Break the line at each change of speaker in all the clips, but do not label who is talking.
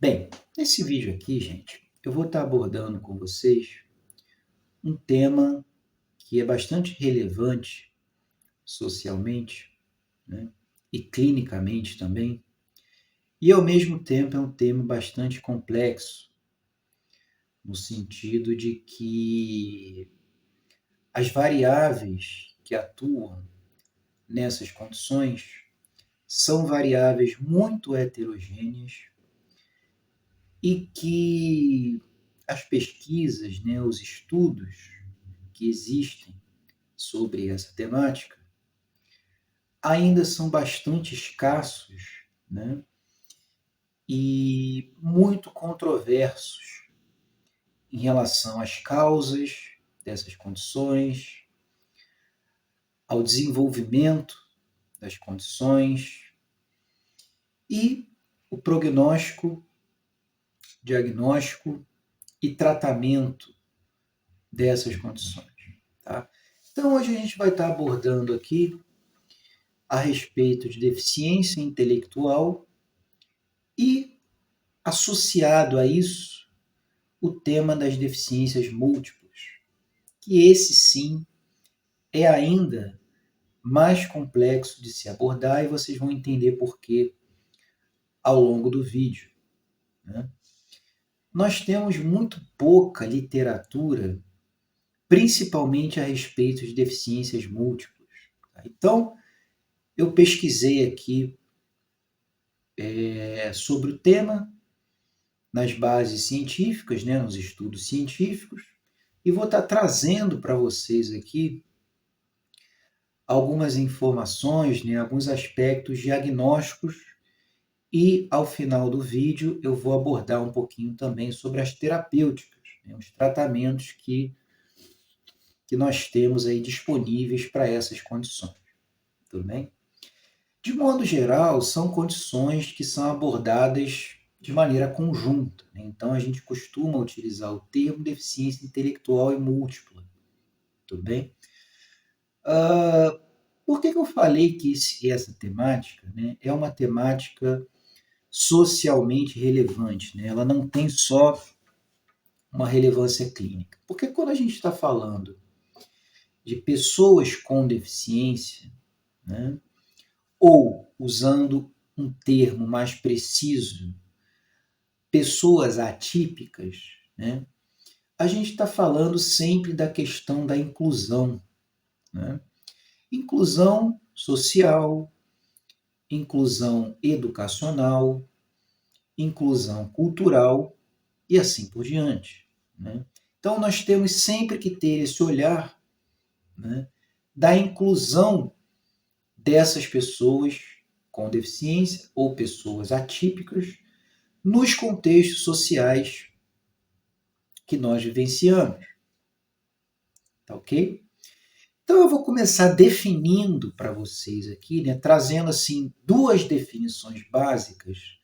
Bem, nesse vídeo aqui, gente, eu vou estar abordando com vocês um tema que é bastante relevante socialmente, né, e clinicamente também, e ao mesmo tempo é um tema bastante complexo, no sentido de que as variáveis que atuam nessas condições são variáveis muito heterogêneas e que as pesquisas, né, os estudos que existem sobre essa temática ainda são bastante escassos, né, e muito controversos em relação às causas dessas condições, ao desenvolvimento das condições e o prognóstico, diagnóstico e tratamento dessas condições. Tá? Então, hoje a gente vai estar abordando aqui a respeito de deficiência intelectual e, associado a isso, o tema das deficiências múltiplas, que esse sim é ainda mais complexo de se abordar e vocês vão entender por quê ao longo do vídeo. Né? Nós temos muito pouca literatura, principalmente a respeito de deficiências múltiplas. Tá? Então, eu pesquisei aqui sobre o tema nas bases científicas, né, nos estudos científicos, e vou estar trazendo para vocês aqui algumas informações, né, alguns aspectos diagnósticos e, ao final do vídeo, eu vou abordar um pouquinho também sobre as terapêuticas, né, os tratamentos que nós temos aí disponíveis para essas condições. Tudo bem? De modo geral, são condições que são abordadas de maneira conjunta. Né? Então, a gente costuma utilizar o termo deficiência intelectual e múltipla. Tudo bem? Por que eu falei que essa temática, né, é uma temática socialmente relevante? Né? Ela não tem só uma relevância clínica. Porque quando a gente está falando de pessoas com deficiência, né, ou, usando um termo mais preciso, pessoas atípicas, né, a gente está falando sempre da questão da inclusão. Né? Inclusão social, inclusão educacional, inclusão cultural e assim por diante. Né? Então, nós temos sempre que ter esse olhar, né, da inclusão dessas pessoas com deficiência ou pessoas atípicas nos contextos sociais que nós vivenciamos. Tá ok? Então eu vou começar definindo para vocês aqui, né, trazendo assim duas definições básicas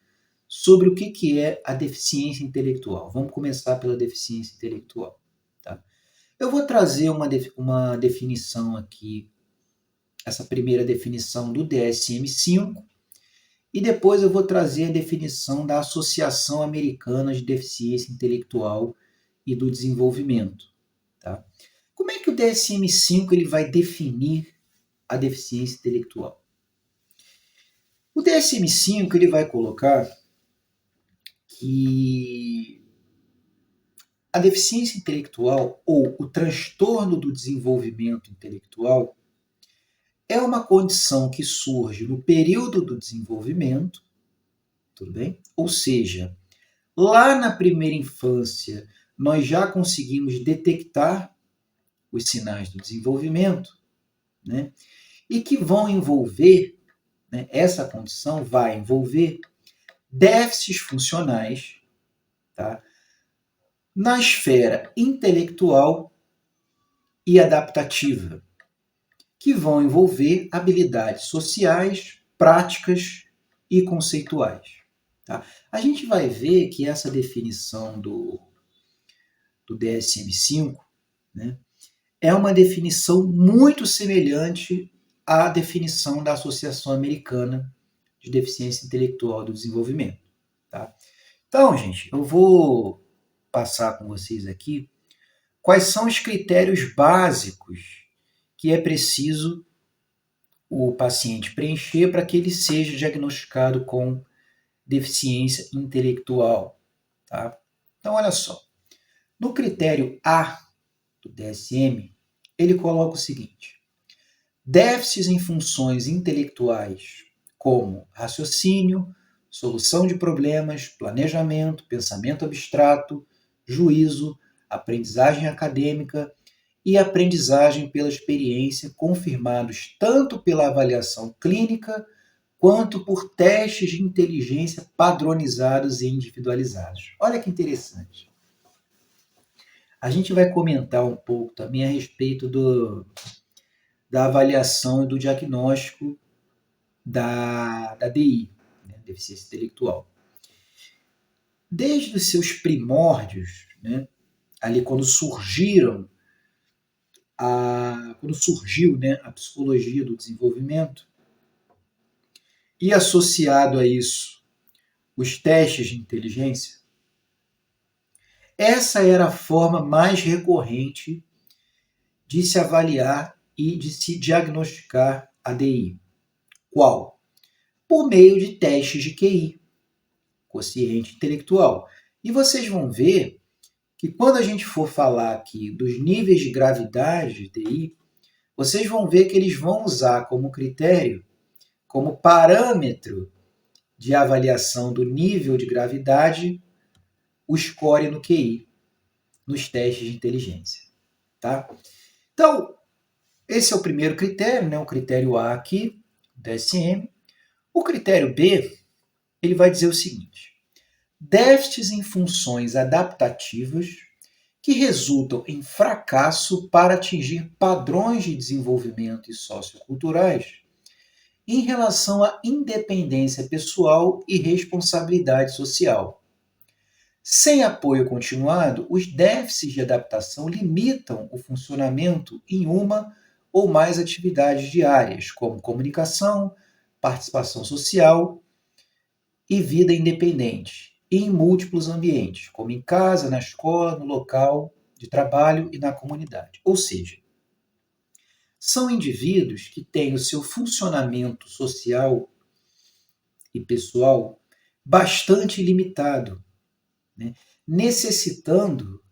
sobre o que é a deficiência intelectual. Vamos começar pela deficiência intelectual. Tá? Eu vou trazer uma definição aqui, essa primeira definição do DSM-5, e depois eu vou trazer a definição da Associação Americana de Deficiência Intelectual e do Desenvolvimento. Tá? Como é que o DSM-5 ele vai definir a deficiência intelectual? O DSM-5 ele vai colocar que a deficiência intelectual ou o transtorno do desenvolvimento intelectual é uma condição que surge no período do desenvolvimento, tudo bem? Ou seja, lá na primeira infância nós já conseguimos detectar os sinais do desenvolvimento, né? E que vão envolver, né, essa condição vai envolver déficits funcionais, tá, na esfera intelectual e adaptativa, que vão envolver habilidades sociais, práticas e conceituais. Tá? A gente vai ver que essa definição do DSM-5, né, é uma definição muito semelhante à definição da Associação Americana de Deficiência Intelectual do Desenvolvimento. Tá? Então, gente, eu vou passar com vocês aqui quais são os critérios básicos que é preciso o paciente preencher para que ele seja diagnosticado com deficiência intelectual. Tá? Então, olha só. No critério A do DSM, ele coloca o seguinte: déficits em funções intelectuais, como raciocínio, solução de problemas, planejamento, pensamento abstrato, juízo, aprendizagem acadêmica e aprendizagem pela experiência, confirmados tanto pela avaliação clínica quanto por testes de inteligência padronizados e individualizados. Olha que interessante. A gente vai comentar um pouco também a respeito da avaliação e do diagnóstico da DI, né, deficiência intelectual. Desde os seus primórdios, né, ali quando surgiu, né, a psicologia do desenvolvimento, e associado a isso os testes de inteligência, essa era a forma mais recorrente de se avaliar e de se diagnosticar a DI. Qual? Por meio de testes de QI, quociente intelectual. E vocês vão ver que quando a gente for falar aqui dos níveis de gravidade de TI, vocês vão ver que eles vão usar como critério, como parâmetro de avaliação do nível de gravidade, o score no QI, nos testes de inteligência. Tá? Então, esse é o primeiro critério, né? O critério A aqui, DSM. O critério B, ele vai dizer o seguinte: déficits em funções adaptativas que resultam em fracasso para atingir padrões de desenvolvimento e socioculturais em relação à independência pessoal e responsabilidade social. Sem apoio continuado, os déficits de adaptação limitam o funcionamento em uma ou mais atividades diárias, como comunicação, participação social e vida independente, em múltiplos ambientes, como em casa, na escola, no local de trabalho e na comunidade. Ou seja, são indivíduos que têm o seu funcionamento social e pessoal bastante limitado, né? Necessitando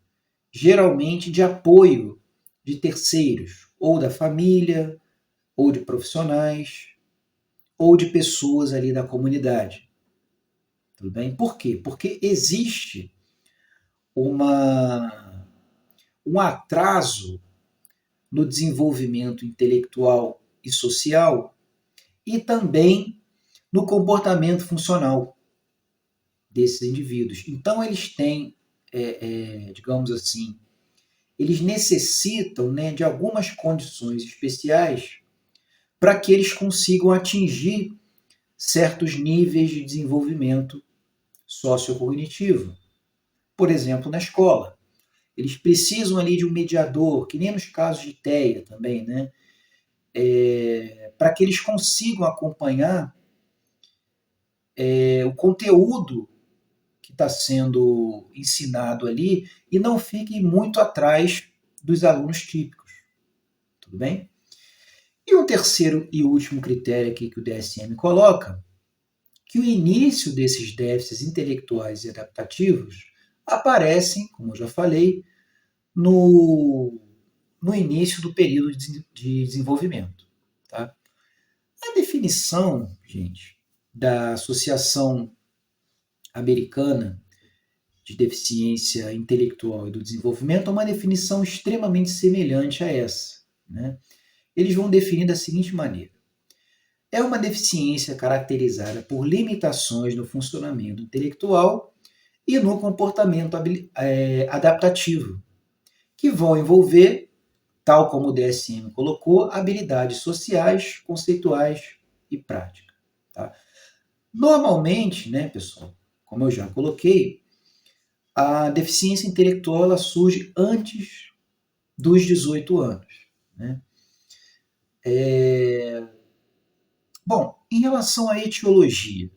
geralmente de apoio de terceiros, ou da família, ou de profissionais, ou de pessoas ali da comunidade. Tudo bem? Por quê? Porque existe um atraso no desenvolvimento intelectual e social e também no comportamento funcional desses indivíduos. Então, eles têm, digamos assim, eles necessitam, né, de algumas condições especiais para que eles consigam atingir certos níveis de desenvolvimento sociocognitivo. Por exemplo, na escola. Eles precisam ali de um mediador, que nem nos casos de TEA também, né? Para que eles consigam acompanhar o conteúdo que está sendo ensinado ali e não fiquem muito atrás dos alunos típicos. Tudo bem? E um terceiro e último critério aqui que o DSM coloca, que o início desses déficits intelectuais e adaptativos aparecem, como eu já falei, no início do período de desenvolvimento. Tá? A definição, gente, da Associação Americana de Deficiência Intelectual e do Desenvolvimento é uma definição extremamente semelhante a essa. Né? Eles vão definir da seguinte maneira: é uma deficiência caracterizada por limitações no funcionamento intelectual e no comportamento adaptativo, que vão envolver, tal como o DSM colocou, habilidades sociais, conceituais e práticas. Tá? Normalmente, né, pessoal, como eu já coloquei, a deficiência intelectual ela surge antes dos 18 anos. Né? Bom, em relação à etiologia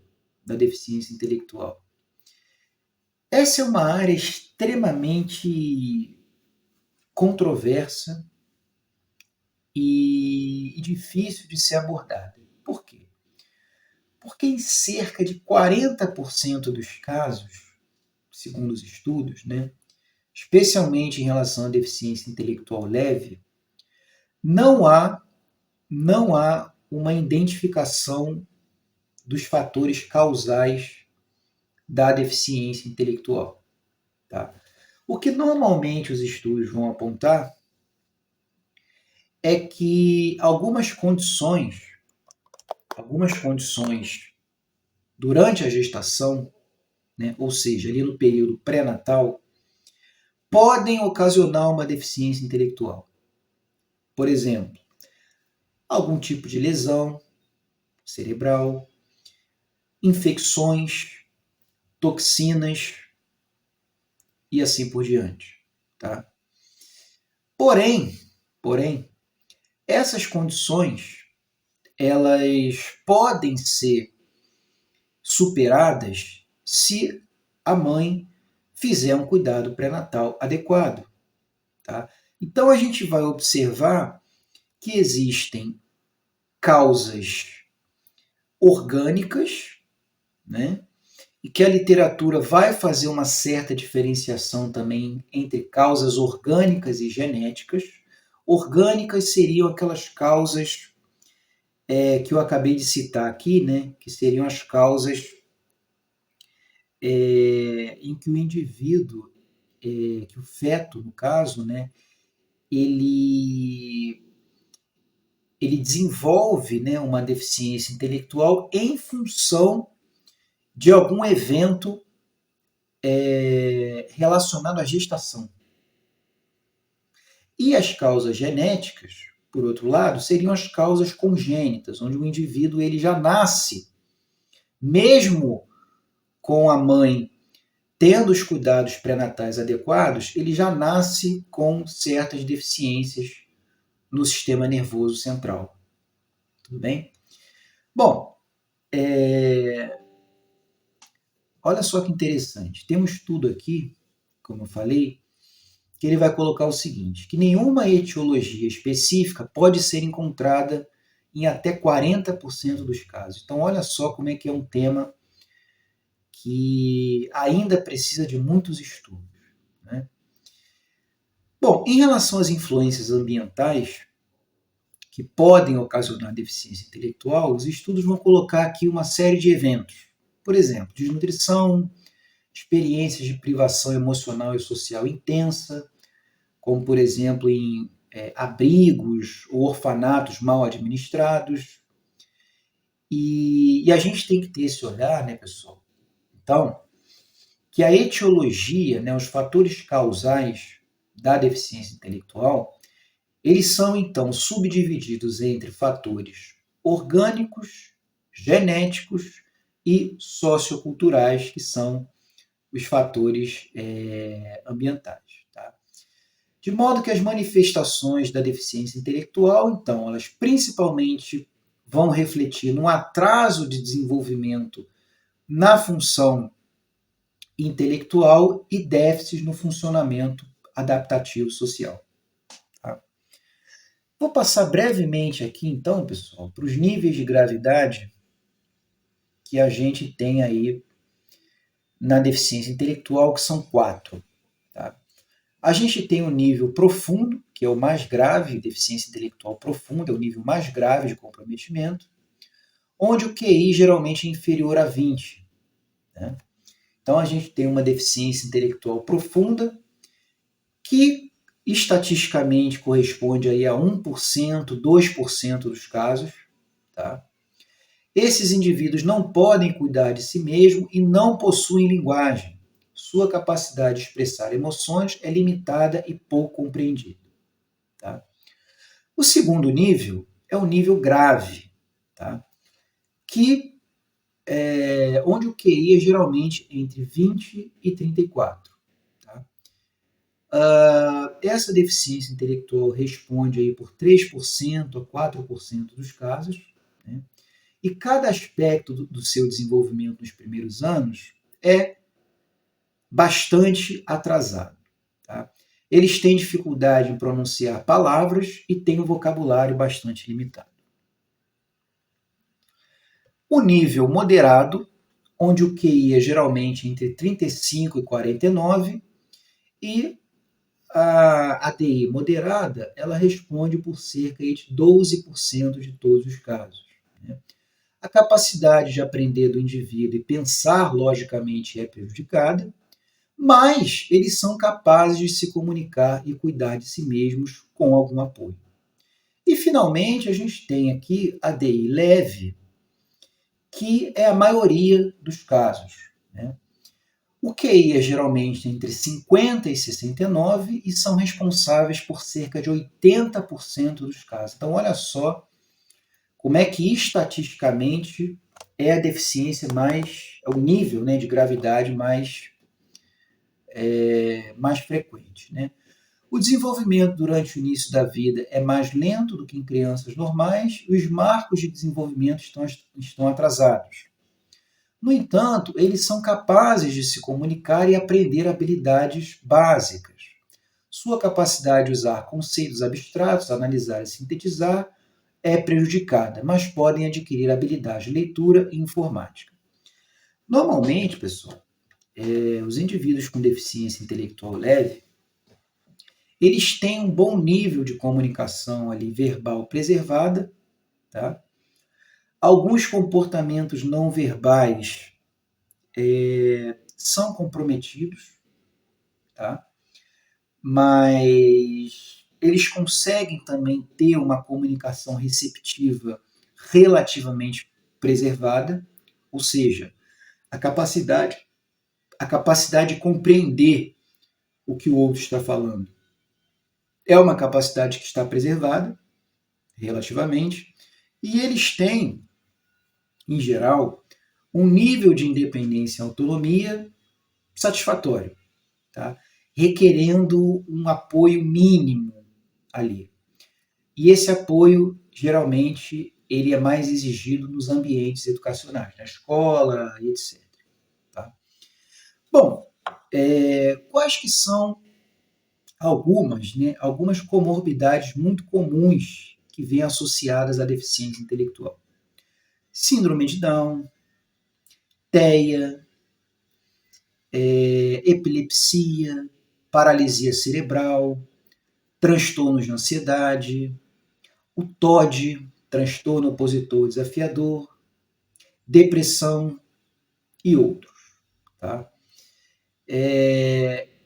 da deficiência intelectual, Essa é uma área extremamente controversa e difícil de ser abordada. Por quê? Porque em cerca de 40% dos casos, segundo os estudos, né, especialmente em relação à deficiência intelectual leve, não há, não há uma identificação dos fatores causais da deficiência intelectual. Tá? O que normalmente os estudos vão apontar é que algumas condições durante a gestação, né, ou seja, ali no período pré-natal, podem ocasionar uma deficiência intelectual. Por exemplo, algum tipo de lesão cerebral, infecções, toxinas e assim por diante. Tá? Porém, porém, essas condições elas podem ser superadas se a mãe fizer um cuidado pré-natal adequado. Tá? Então a gente vai observar que existem causas orgânicas, né? E que a literatura vai fazer uma certa diferenciação também entre causas orgânicas e genéticas. Orgânicas seriam aquelas causas que eu acabei de citar aqui, né? Que seriam as causas em que o indivíduo, que o feto, no caso, né? Ele, ele desenvolve, né, uma deficiência intelectual em função de algum evento relacionado à gestação. E as causas genéticas, por outro lado, seriam as causas congênitas, onde o indivíduo ele já nasce, mesmo com a mãe tendo os cuidados pré-natais adequados, ele já nasce com certas deficiências no sistema nervoso central. Tudo bem? Bom, olha só que interessante. Tem um estudo aqui, como eu falei, que ele vai colocar o seguinte, que nenhuma etiologia específica pode ser encontrada em até 40% dos casos. Então, olha só como é que é um tema que ainda precisa de muitos estudos. Né? Bom, em relação às influências ambientais que podem ocasionar deficiência intelectual, os estudos vão colocar aqui uma série de eventos. Por exemplo, desnutrição, experiências de privação emocional e social intensa, como, por exemplo, em abrigos ou orfanatos mal administrados. E a gente tem que ter esse olhar, né, pessoal? Então, que a etiologia, né, os fatores causais da deficiência intelectual, eles são, então, subdivididos entre fatores orgânicos, genéticos e socioculturais, que são os fatores ambientais. Tá? De modo que as manifestações da deficiência intelectual, então, elas principalmente vão refletir num atraso de desenvolvimento na função intelectual e déficits no funcionamento adaptativo social. Tá? Vou passar brevemente aqui, então, pessoal, para os níveis de gravidade que a gente tem aí na deficiência intelectual, que são 4. Tá? A gente tem o nível profundo, que é o mais grave, deficiência intelectual profunda, é o nível mais grave de comprometimento, onde o QI geralmente é inferior a 20. Né? Então a gente tem uma deficiência intelectual profunda, que estatisticamente corresponde aí a 1%, 2% dos casos. Tá? Esses indivíduos não podem cuidar de si mesmos e não possuem linguagem. Sua capacidade de expressar emoções é limitada e pouco compreendida. Tá? O segundo nível é o nível grave, tá? Que onde o QI é geralmente entre 20 e 34. Tá? Essa deficiência intelectual responde aí por 3% a 4% dos casos, né? E cada aspecto do seu desenvolvimento nos primeiros anos é bastante atrasado. Tá? Eles têm dificuldade em pronunciar palavras e têm um vocabulário bastante limitado. O nível moderado, onde o QI é geralmente entre 35 e 49, e a ADI moderada, ela responde por cerca de 12% de todos os casos. Né? A capacidade de aprender do indivíduo e pensar logicamente é prejudicada, mas eles são capazes de se comunicar e cuidar de si mesmos com algum apoio. E, finalmente, a gente tem aqui a DI leve, que é a maioria dos casos. Né? O QI é geralmente entre 50 e 69 e são responsáveis por cerca de 80% dos casos. Então, olha só como é que estatisticamente é a deficiência mais, é o nível, né, de gravidade mais frequente. Né? O desenvolvimento durante o início da vida é mais lento do que em crianças normais e os marcos de desenvolvimento estão atrasados. No entanto, eles são capazes de se comunicar e aprender habilidades básicas. Sua capacidade de usar conceitos abstratos, analisar e sintetizar é prejudicada, mas podem adquirir habilidade de leitura e informática. Normalmente, pessoal, os indivíduos com deficiência intelectual leve, eles têm um bom nível de comunicação ali verbal preservada, tá? Alguns comportamentos não verbais são comprometidos, tá? Mas eles conseguem também ter uma comunicação receptiva relativamente preservada, ou seja, a capacidade de compreender o que o outro está falando é uma capacidade que está preservada relativamente, e eles têm, em geral, um nível de independência e autonomia satisfatório, tá? Requerendo um apoio mínimo ali. E esse apoio, geralmente, ele é mais exigido nos ambientes educacionais, na escola e etc. Tá? Bom, quais que são algumas comorbidades muito comuns que vêm associadas à deficiência intelectual? Síndrome de Down, TEA, epilepsia, paralisia cerebral, transtornos de ansiedade, o TOD, transtorno opositor desafiador, depressão e outros. Tá?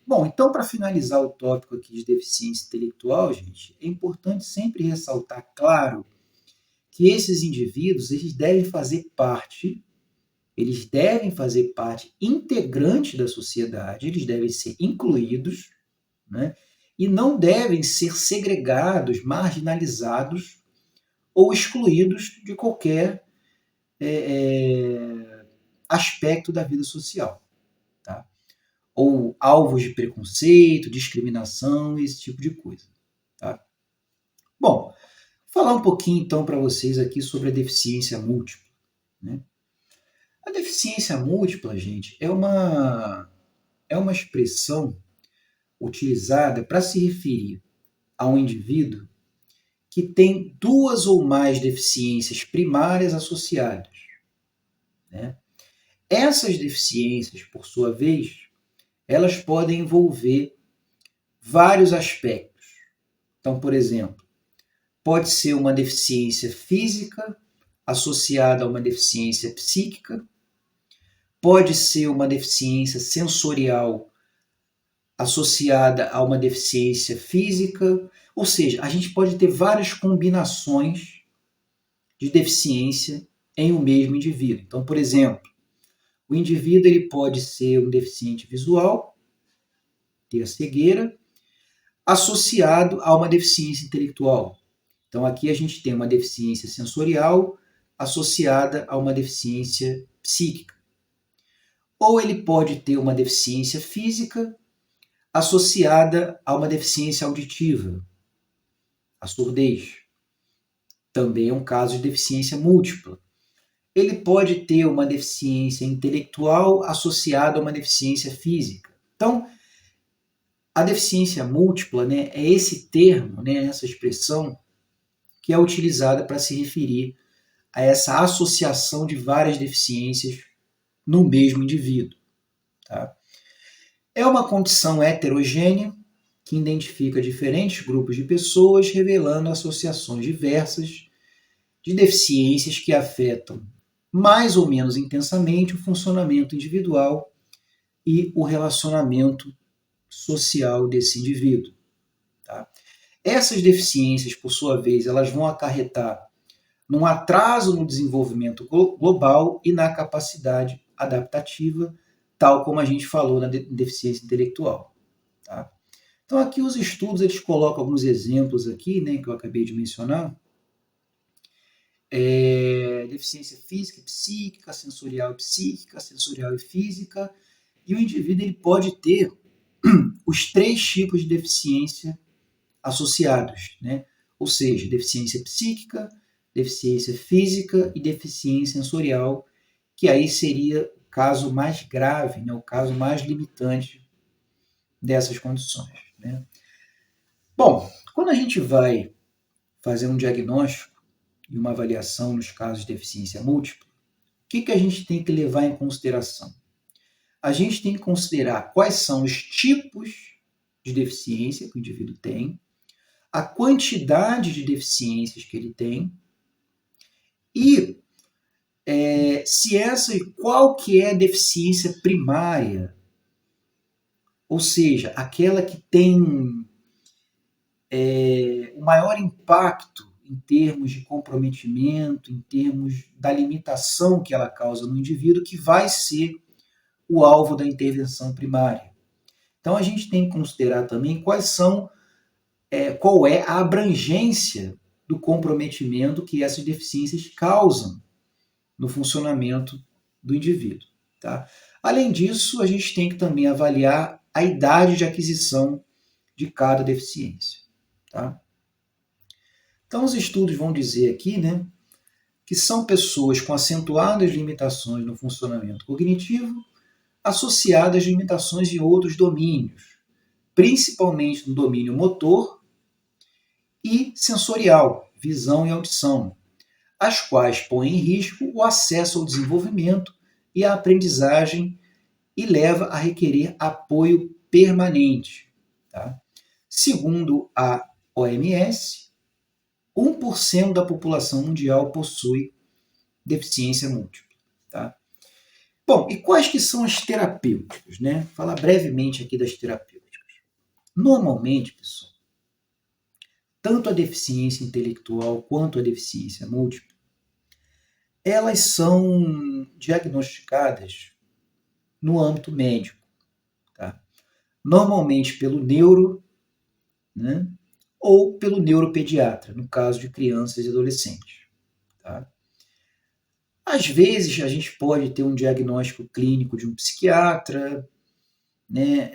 Bom, então, para finalizar o tópico aqui de deficiência intelectual, gente, é importante sempre ressaltar, claro, que esses indivíduos eles devem fazer parte integrante da sociedade, eles devem ser incluídos, né? E não devem ser segregados, marginalizados ou excluídos de qualquer aspecto da vida social. Tá? Ou alvos de preconceito, discriminação, esse tipo de coisa. Tá? Bom, falar um pouquinho então para vocês aqui sobre a deficiência múltipla. Né? A deficiência múltipla, gente, é uma expressão utilizada para se referir a um indivíduo que tem duas ou mais deficiências primárias associadas. Né? Essas deficiências, por sua vez, elas podem envolver vários aspectos. Então, por exemplo, pode ser uma deficiência física associada a uma deficiência psíquica, pode ser uma deficiência sensorial associada a uma deficiência física, ou seja, a gente pode ter várias combinações de deficiência em um mesmo indivíduo. Então, por exemplo, o indivíduo ele pode ser um deficiente visual, ter a cegueira, associado a uma deficiência intelectual. Então, aqui a gente tem uma deficiência sensorial associada a uma deficiência psíquica. Ou ele pode ter uma deficiência física associada a uma deficiência auditiva, a surdez. Também é um caso de deficiência múltipla. Ele pode ter uma deficiência intelectual associada a uma deficiência física, Então, a deficiência múltipla, né, é esse termo, né, essa expressão que é utilizada para se referir a essa associação de várias deficiências no mesmo indivíduo. Tá? É uma condição heterogênea que identifica diferentes grupos de pessoas, revelando associações diversas de deficiências que afetam mais ou menos intensamente o funcionamento individual e o relacionamento social desse indivíduo. Tá? Essas deficiências, por sua vez, elas vão acarretar num atraso no desenvolvimento global e na capacidade adaptativa, tal como a gente falou na deficiência intelectual. Tá? Então aqui os estudos eles colocam alguns exemplos aqui, né, que eu acabei de mencionar. Deficiência física e psíquica, sensorial e psíquica, sensorial e física, e o indivíduo ele pode ter os 3 tipos de deficiência associados, né? Ou seja, deficiência psíquica, deficiência física e deficiência sensorial, que aí seria o caso mais grave, né? O caso mais limitante dessas condições. Né? Bom, quando a gente vai fazer um diagnóstico e uma avaliação nos casos de deficiência múltipla, o que a gente tem que levar em consideração? A gente tem que considerar quais são os tipos de deficiência que o indivíduo tem, a quantidade de deficiências que ele tem e se essa e qual que é a deficiência primária, ou seja, aquela que tem o maior impacto em termos de comprometimento, em termos da limitação que ela causa no indivíduo, que vai ser o alvo da intervenção primária. Então a gente tem que considerar também qual é a abrangência do comprometimento que essas deficiências causam no funcionamento do indivíduo. Tá? Além disso, a gente tem que também avaliar a idade de aquisição de cada deficiência. Tá? Então, os estudos vão dizer aqui, né, que são pessoas com acentuadas limitações no funcionamento cognitivo, associadas a limitações em outros domínios, principalmente no domínio motor e sensorial, visão e audição, as quais põem em risco o acesso ao desenvolvimento e à aprendizagem e leva a requerer apoio permanente. Tá? Segundo a OMS, 1% da população mundial possui deficiência múltipla. Tá? Bom, e quais que são as terapêuticas? Né? Vou falar brevemente aqui das terapêuticas. Normalmente, pessoal, tanto a deficiência intelectual quanto a deficiência múltipla, elas são diagnosticadas no âmbito médico. Tá? Normalmente pelo neuro, né? Ou pelo neuropediatra, no caso de crianças e adolescentes. Tá? Às vezes a gente pode ter um diagnóstico clínico de um psiquiatra, né?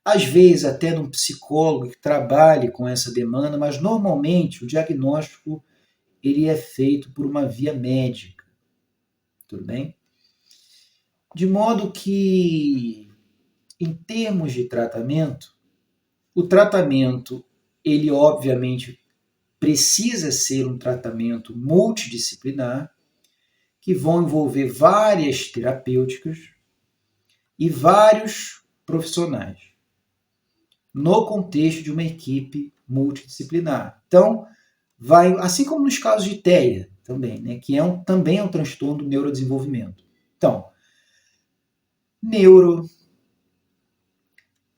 Às vezes até de um psicólogo que trabalhe com essa demanda, mas normalmente o diagnóstico ele é feito por uma via médica. Tudo bem? De modo que, em termos de tratamento, o tratamento, ele obviamente precisa ser um tratamento multidisciplinar, que vão envolver várias terapêuticas e vários profissionais, no contexto de uma equipe multidisciplinar. Então, vai, assim como nos casos de TEA também, né, que também é um transtorno do neurodesenvolvimento. Então, neuro,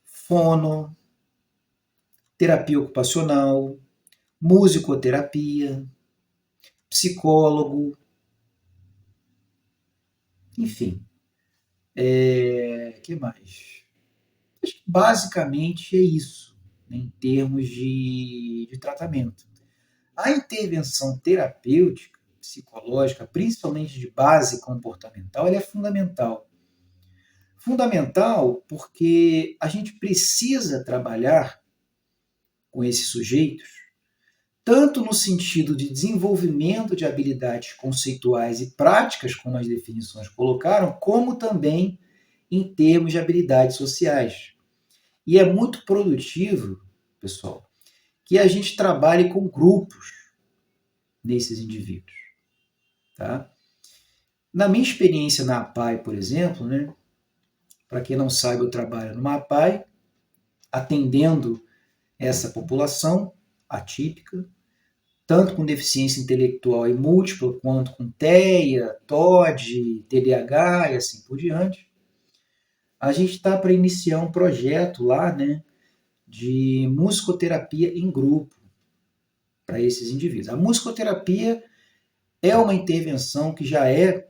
fono, terapia ocupacional, musicoterapia, psicólogo, enfim. Que mais? Acho que basicamente é isso, né, em termos de tratamento. A intervenção terapêutica, psicológica, principalmente de base comportamental, ela é fundamental. Fundamental porque a gente precisa trabalhar com esses sujeitos, tanto no sentido de desenvolvimento de habilidades conceituais e práticas, como as definições colocaram, como também em termos de habilidades sociais. E é muito produtivo, pessoal, que a gente trabalhe com grupos nesses indivíduos. Tá? Na minha experiência na APAE, por exemplo, né, para quem não sabe, eu trabalho numa APAE, atendendo essa população atípica, tanto com deficiência intelectual e múltipla, quanto com TEA, TOD, TDAH e assim por diante. A gente está para iniciar um projeto lá, né, de musicoterapia em grupo para esses indivíduos. A musicoterapia é uma intervenção que já é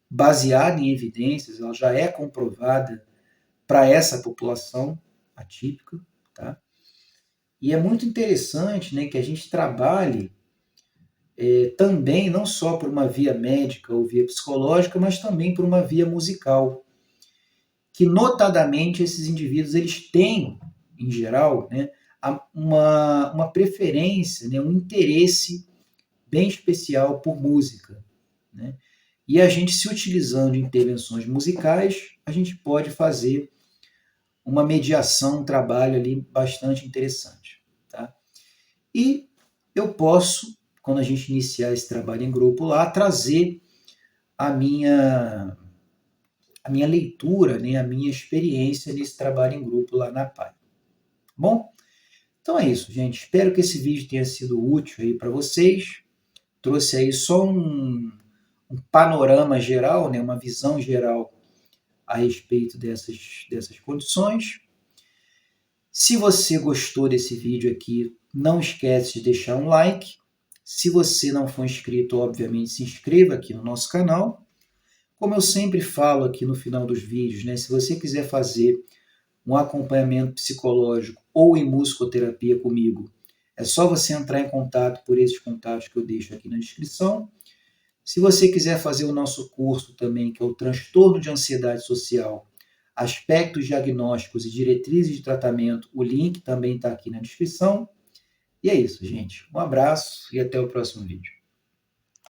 baseada em evidências, ela já é comprovada para essa população atípica, tá? E é muito interessante, né, que a gente trabalhe também não só por uma via médica ou via psicológica, mas também por uma via musical, que notadamente esses indivíduos eles têm, em geral, né, uma preferência, né, um interesse bem especial por música, né? E a gente, se utilizando de intervenções musicais, a gente pode fazer uma mediação, um trabalho ali bastante interessante. Tá? E eu posso, quando a gente iniciar esse trabalho em grupo lá, trazer a minha leitura, né, a minha experiência nesse trabalho em grupo lá na PAI. Bom, então é isso, gente. Espero que esse vídeo tenha sido útil aí para vocês. Trouxe aí só um panorama geral, né, uma visão geral a respeito dessas condições. Se você gostou desse vídeo aqui, não esquece de deixar um like. Se você não for inscrito, obviamente se inscreva aqui no nosso canal. Como eu sempre falo aqui no final dos vídeos, né, se você quiser fazer um acompanhamento psicológico ou em musicoterapia comigo, é só você entrar em contato por esses contatos que eu deixo aqui na descrição. Se você quiser fazer o nosso curso também, que é o Transtorno de Ansiedade Social, Aspectos Diagnósticos e Diretrizes de Tratamento, o link também está aqui na descrição. E é isso, gente. Um abraço e até o próximo vídeo.